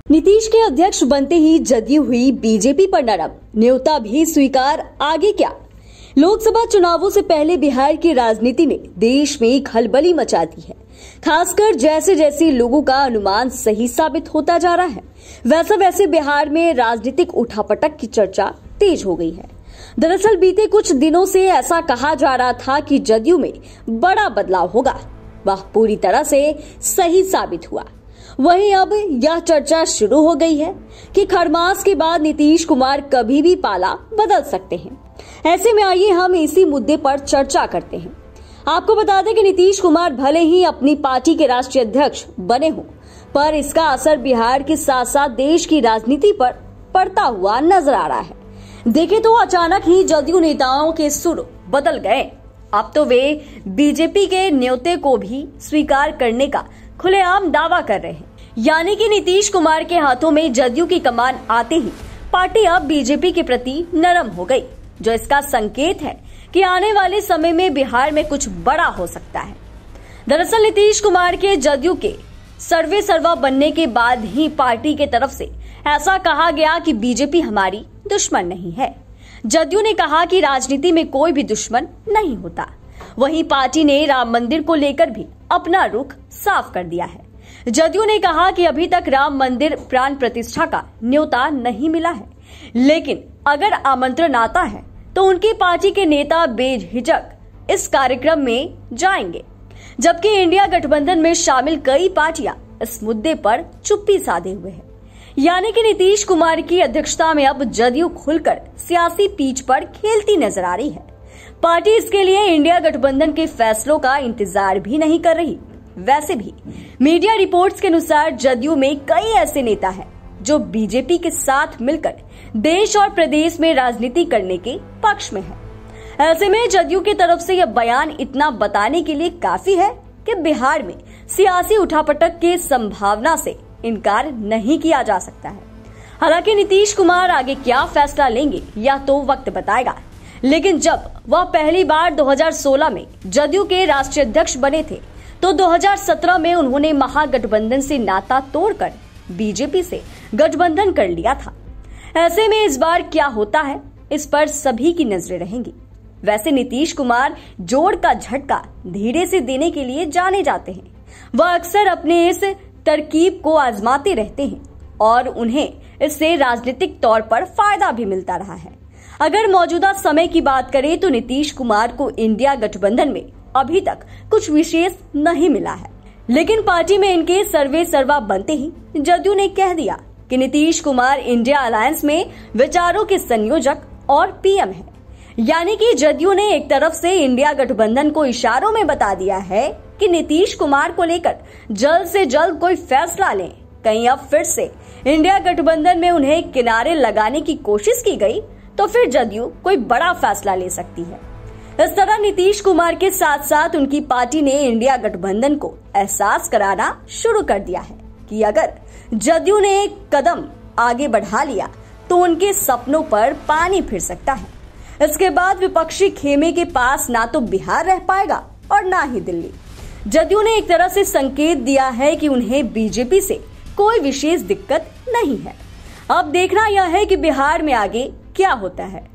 नीतीश के अध्यक्ष बनते ही जदयू हुई बीजेपी पर नरम, न्योता भी स्वीकार, आगे क्या? लोकसभा चुनावों से पहले बिहार की राजनीति ने देश में खलबली मचा दी है। खासकर जैसे जैसे लोगों का अनुमान सही साबित होता जा रहा है, वैसे वैसे बिहार में राजनीतिक उठापटक की चर्चा तेज हो गई है। दरअसल बीते कुछ दिनों से ऐसा कहा जा रहा था कि जदयू में बड़ा बदलाव होगा, वह पूरी तरह से सही साबित हुआ। वहीं अब यह चर्चा शुरू हो गई है कि खरमास के बाद नीतीश कुमार कभी भी पाला बदल सकते हैं। ऐसे में आइए हम इसी मुद्दे पर चर्चा करते हैं। आपको बता दें कि नीतीश कुमार भले ही अपनी पार्टी के राष्ट्रीय अध्यक्ष बने हों, पर इसका असर बिहार के साथ साथ देश की राजनीति पर पड़ता हुआ नजर आ रहा है। देखें तो अचानक ही जदयू नेताओं के सुर बदल गए। अब तो वे बीजेपी के न्योते को भी स्वीकार करने का खुलेआम दावा कर रहे हैं। यानी कि नीतीश कुमार के हाथों में जदयू की कमान आते ही पार्टी अब बीजेपी के प्रति नरम हो गई, जो इसका संकेत है कि आने वाले समय में बिहार में कुछ बड़ा हो सकता है। दरअसल नीतीश कुमार के जदयू के सर्वे सर्वा बनने के बाद ही पार्टी के तरफ से ऐसा कहा गया कि बीजेपी हमारी दुश्मन नहीं है। जदयू ने कहा कि राजनीति में कोई भी दुश्मन नहीं होता। वहीं पार्टी ने राम मंदिर को लेकर भी अपना रुख साफ कर दिया है। जदयू ने कहा कि अभी तक राम मंदिर प्राण प्रतिष्ठा का न्योता नहीं मिला है, लेकिन अगर आमंत्रण आता है तो उनकी पार्टी के नेता बेझिझक इस कार्यक्रम में जाएंगे। जबकि इंडिया गठबंधन में शामिल कई पार्टियां इस मुद्दे पर चुप्पी साधे हुए हैं। यानी कि नीतीश कुमार की अध्यक्षता में अब जदयू खुलकर सियासी पिच पर खेलती नजर आ रही है। पार्टी इसके लिए इंडिया गठबंधन के फैसलों का इंतजार भी नहीं कर रही। वैसे भी मीडिया रिपोर्ट्स के अनुसार जदयू में कई ऐसे नेता हैं जो बीजेपी के साथ मिलकर देश और प्रदेश में राजनीति करने के पक्ष में है। ऐसे में जदयू की तरफ से यह बयान इतना बताने के लिए काफी है कि बिहार में सियासी उठापटक की संभावना से इनकार नहीं किया जा सकता है। हालांकि नीतीश कुमार आगे क्या फैसला लेंगे यह तो वक्त बताएगा, लेकिन जब वह पहली बार 2016 में जदयू के राष्ट्रीय अध्यक्ष बने थे तो 2017 में उन्होंने महागठबंधन से नाता तोड़कर बीजेपी से गठबंधन कर लिया था। ऐसे में इस बार क्या होता है, इस पर सभी की नजरें रहेंगी। वैसे नीतीश कुमार जोड़ का झटका धीरे से देने के लिए जाने जाते हैं। वह अक्सर अपने इस तरकीब को आजमाते रहते हैं और उन्हें इससे राजनीतिक तौर पर फायदा भी मिलता रहा है। अगर मौजूदा समय की बात करें तो नीतीश कुमार को इंडिया गठबंधन में अभी तक कुछ विशेष नहीं मिला है, लेकिन पार्टी में इनके सर्वे सर्वा बनते ही जदयू ने कह दिया कि नीतीश कुमार इंडिया अलायंस में विचारों के संयोजक और पीएम है। यानी कि जदयू ने एक तरफ से इंडिया गठबंधन को इशारों में बता दिया है कि नीतीश कुमार को लेकर जल्द से जल्द कोई फैसला लें। कहीं अब फिर से इंडिया गठबंधन में उन्हें किनारे लगाने की कोशिश की गई तो फिर जदयू कोई बड़ा फैसला ले सकती है। इस तरह नीतीश कुमार के साथ साथ उनकी पार्टी ने इंडिया गठबंधन को एहसास कराना शुरू कर दिया है कि अगर जदयू ने एक कदम आगे बढ़ा लिया तो उनके सपनों पर पानी फिर सकता है। इसके बाद विपक्षी खेमे के पास ना तो बिहार रह पाएगा और ना ही दिल्ली। जदयू ने एक तरह से संकेत दिया है कि उन्हें बीजेपी से कोई विशेष दिक्कत नहीं है। अब देखना यह है कि बिहार में आगे क्या होता है।